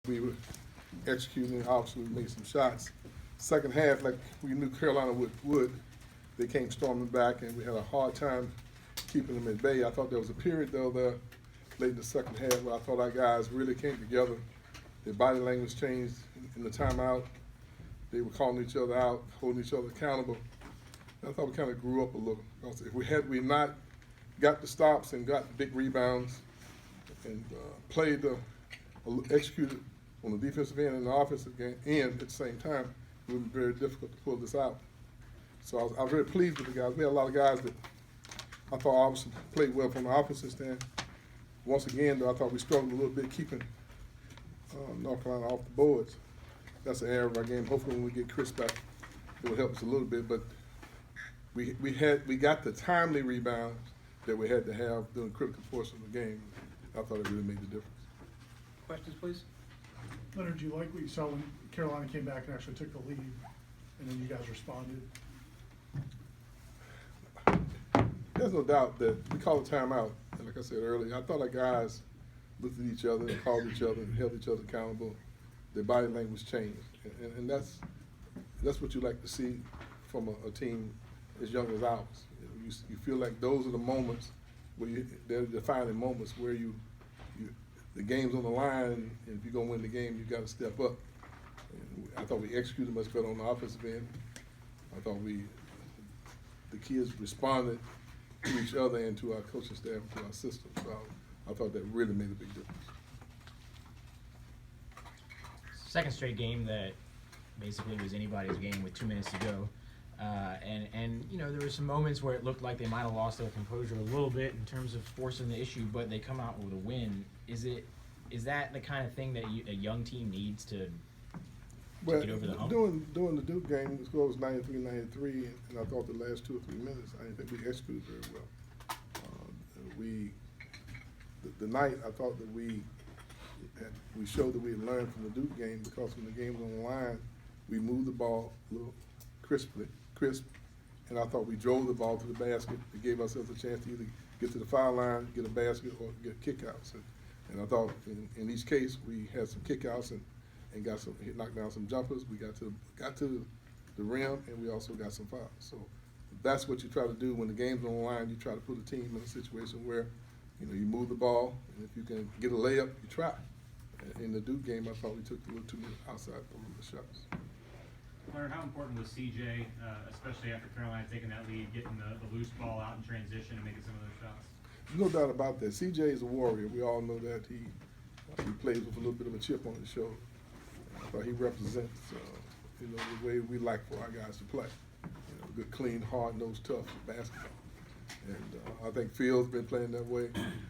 we were executing, obviously we made some shots. Second half, like we knew Carolina would, they came storming back and we had a hard time keeping them at bay. I thought there was a period though there late in the second half where I thought our guys really came together. Their body language changed in the timeout. They were calling each other out, holding each other accountable. I thought we kind of grew up a little. If we not got the stops and got the big rebounds and executed on the defensive end and the offensive end at the same time, it would be very difficult to pull this out. So I was very pleased with the guys. We had a lot of guys that I thought obviously played well from the offensive stand. Once again, though, I thought we struggled a little bit keeping North Carolina off the boards. That's an area of our game. Hopefully when we get Chris back, it will help us a little bit. But we got the timely rebounds that we had to have during the critical portion of the game. I thought it really made the difference. Questions, please? Leonard, do you like what you saw when Carolina came back and actually took the lead, and then you guys responded? There's no doubt that we called a timeout, and like I said earlier, I thought our guys looked at each other and called each other and held each other accountable. Their body language changed, and that's what you like to see from a team as young as ours. You feel like those are the moments where they're the defining moments where the game's on the line, and if you're gonna win the game, you got to step up. And I thought we executed much better on the offensive end. I thought the kids responded to each other and to our coaching staff and to our system. So I thought that really made a big difference. Second straight game that basically was anybody's game with 2 minutes to go. And you know, there were some moments where it looked like they might have lost their composure a little bit in terms of forcing the issue, but they come out with a win. Is that the kind of thing that a young team needs to get over the hump? During the Duke game, the score was 93-93, and I thought the last 2 or 3 minutes, I didn't think we executed very well. The night I thought that we showed that we had learned from the Duke game, because when the game was on the line, we moved the ball a little crisp, and I thought we drove the ball to the basket. It gave ourselves a chance to either get to the foul line, get a basket, or get kickouts. And I thought in each case we had some kickouts and got some knocked down some jumpers. We got to the rim, and we also got some fouls. So that's what you try to do when the game's on the line. You try to put a team in a situation where you move the ball, and if you can get a layup, you try. In the Duke game, I thought we took a little too many outside perimeter shots. Leonard, how important was CJ, especially after Carolina taking that lead, getting the loose ball out in transition and making some of those shots? There's no doubt about that. CJ is a warrior. We all know that. He plays with a little bit of a chip on his shoulder. I thought he represents the way we like for our guys to play. Good, clean, hard-nosed, tough basketball. And I think Phil's been playing that way.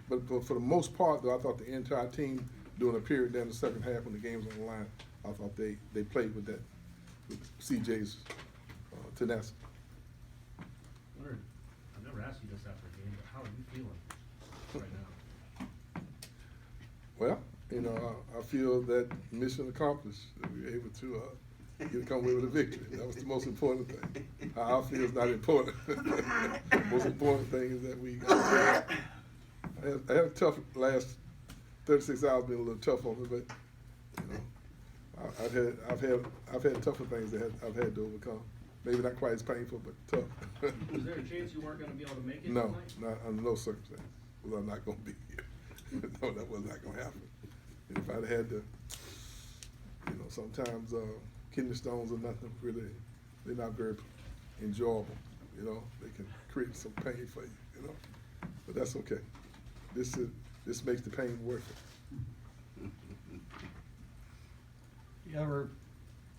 But for the most part, though, I thought the entire team, during a period there in the second half when the game was on the line, I thought they played with that, with CJ's tenacity. Leonard, I've never asked you this after a game, but how are you feeling right now? Well, I feel that mission accomplished, that we were able to come away with a victory. That was the most important thing. How I feel is not important. The most important thing is that we got I had a tough last 36 hours, been a little tough on me, but I've had tougher things that I've had to overcome. Maybe not quite as painful, but tough. Was there a chance you weren't going to be able to make it No, tonight? not under no circumstance was I not going to be here. No, that was not going to happen. And if I'd had to, sometimes kidney stones are nothing really. They're not very enjoyable. They can create some pain for you. But that's okay. This makes the pain worth it. You ever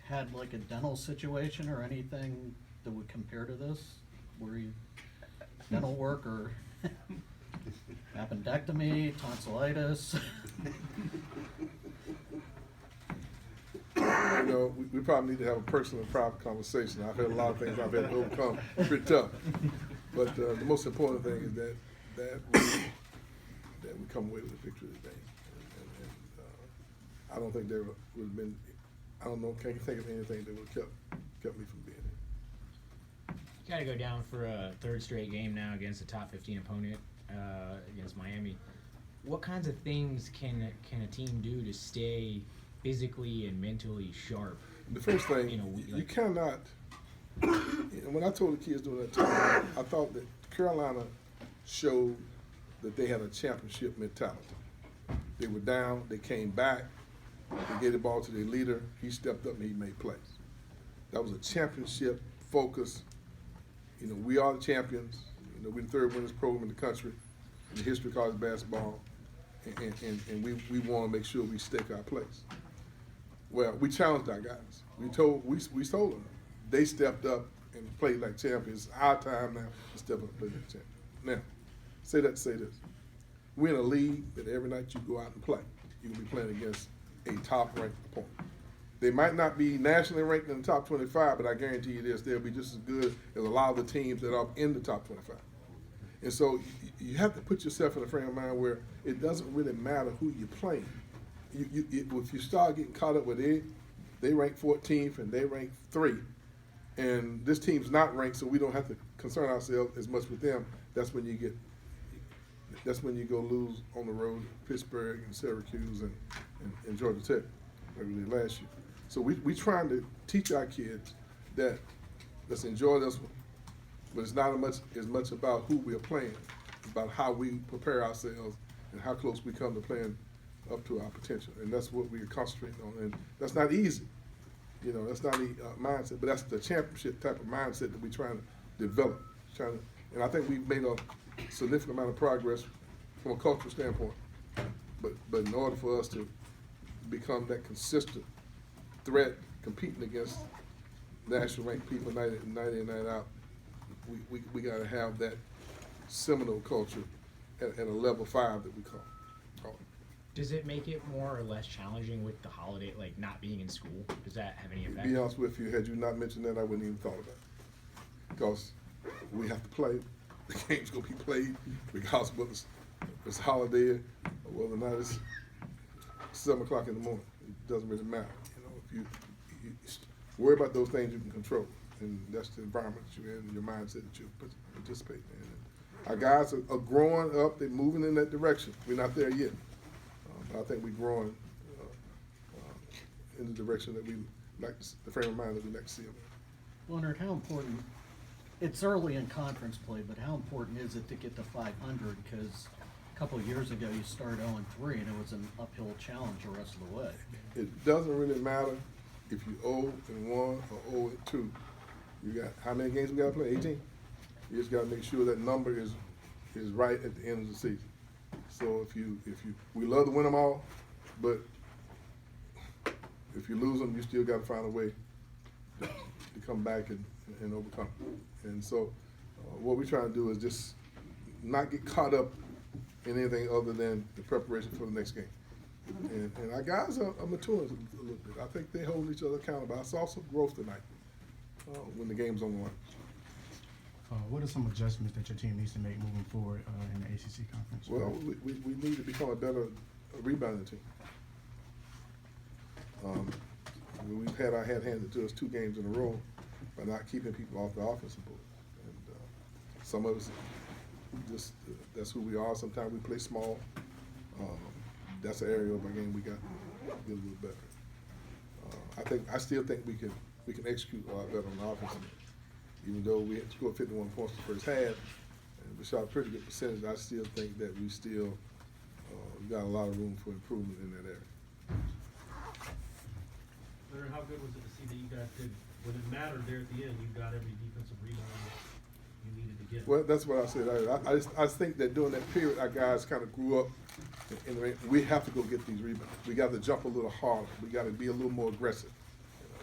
had like a dental situation or anything that would compare to this, where you dental work or appendectomy, tonsillitis? We probably need to have a personal and private conversation. I've had a lot of things I've had to overcome, pretty tough. But the most important thing is that we come away with a victory today. And I don't think there would have been. I don't know. Can't think of anything that would have kept me from being here. You got to go down for a third straight game now against a top 15 opponent against Miami. What kinds of things can a team do to stay physically and mentally sharp. The first thing, You know, you cannot, when I told the kids during that time, I thought that Carolina showed that they had a championship mentality. They were down, they came back, they gave the ball to their leader, he stepped up and he made plays. That was a championship focus. You know, we are the champions. You know, we're the third winningest program in the country in the history of college basketball, and we want to make sure we stake our place. Well, we challenged our guys. We told them. They stepped up and played like champions. It's our time now to step up and play like champions. Now, say that to say this. We're in a league that every night you go out and play. You can be playing against a top-ranked opponent. They might not be nationally ranked in the top 25, but I guarantee you this, they'll be just as good as a lot of the teams that are in the top 25. And so you have to put yourself in a frame of mind where it doesn't really matter who you're playing. If you start getting caught up with they rank 14th and they rank 3, and this team's not ranked, so we don't have to concern ourselves as much with them. That's when you go lose on the road, Pittsburgh and Syracuse and Georgia Tech, like we did last year. So we trying to teach our kids that let's enjoy this one, but it's not as much about who we're playing, it's about how we prepare ourselves and how close we come to playing up to our potential, and that's what we're concentrating on. And that's not easy, you know. That's not the mindset, but that's the championship type of mindset that we're trying to develop. And I think we've made a significant amount of progress from a cultural standpoint. But in order for us to become that consistent threat, competing against national ranked people night in and night out, we got to have that Seminole culture at a level 5 that we call. Does it make it more or less challenging with the holiday, like not being in school? Does that have any To effect? be honest with you, had you not mentioned that, I wouldn't even thought about it. Because we have to play. The game's going to be played regardless of whether it's holiday or whether or not it's 7 o'clock in the morning. It doesn't really matter. You know, if you worry about those things you can control, and that's the environment that you're in and your mindset that you participate in. Our guys are growing up. They're moving in that direction. We're not there yet. But I think we're growing in the direction that we like, the frame of mind that we like to see them in. Leonard, how important, it's early in conference play, but how important is it to get to 500? Because a couple of years ago you started 0-3 and it was an uphill challenge the rest of the way. It doesn't really matter if you 0-1 or 0-2. You got how many games we got to play? 18. You just got to make sure that number is right at the end of the season. So we love to win them all, but if you lose them, you still got to find a way to come back and overcome. And so what we're trying to do is just not get caught up in anything other than the preparation for the next game. And our guys are maturing a little bit. I think they hold each other accountable. I saw some growth tonight when the game's on the line. What are some adjustments that your team needs to make moving forward in the ACC conference? Well, we need to become a better rebounding team. We've had our head handed to us 2 games in a row by not keeping people off the offensive board. And some of us, just that's who we are. Sometimes we play small. That's an area of our game we got to get a little better. I still think we can execute a lot better on the offensive end. Even though we had scored 51 points the first half, and we shot a pretty good percentage, I still think that we still got a lot of room for improvement in that area. Leonard, how good was it to see that you guys did, when it mattered there at the end, you got every defensive rebound that you needed to get? Well, that's what I said. I just think that during that period, our guys kind of grew up. We have to go get these rebounds. We got to jump a little harder. We got to be a little more aggressive.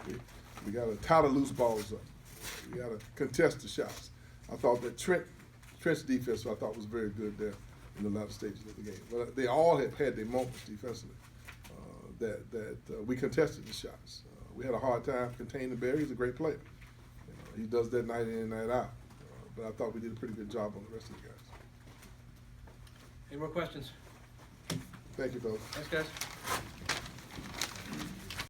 You know, we got to tie the loose balls up. We got to contest the shots. I thought that Trent's defense, I thought, was very good there in the latter stages of the game. But they all have had their moments defensively that we contested the shots. We had a hard time containing the Bear. He's a great player. You know, he does that night in and night out. But I thought we did a pretty good job on the rest of the guys. Any more questions? Thank you, fellas. Thanks, guys.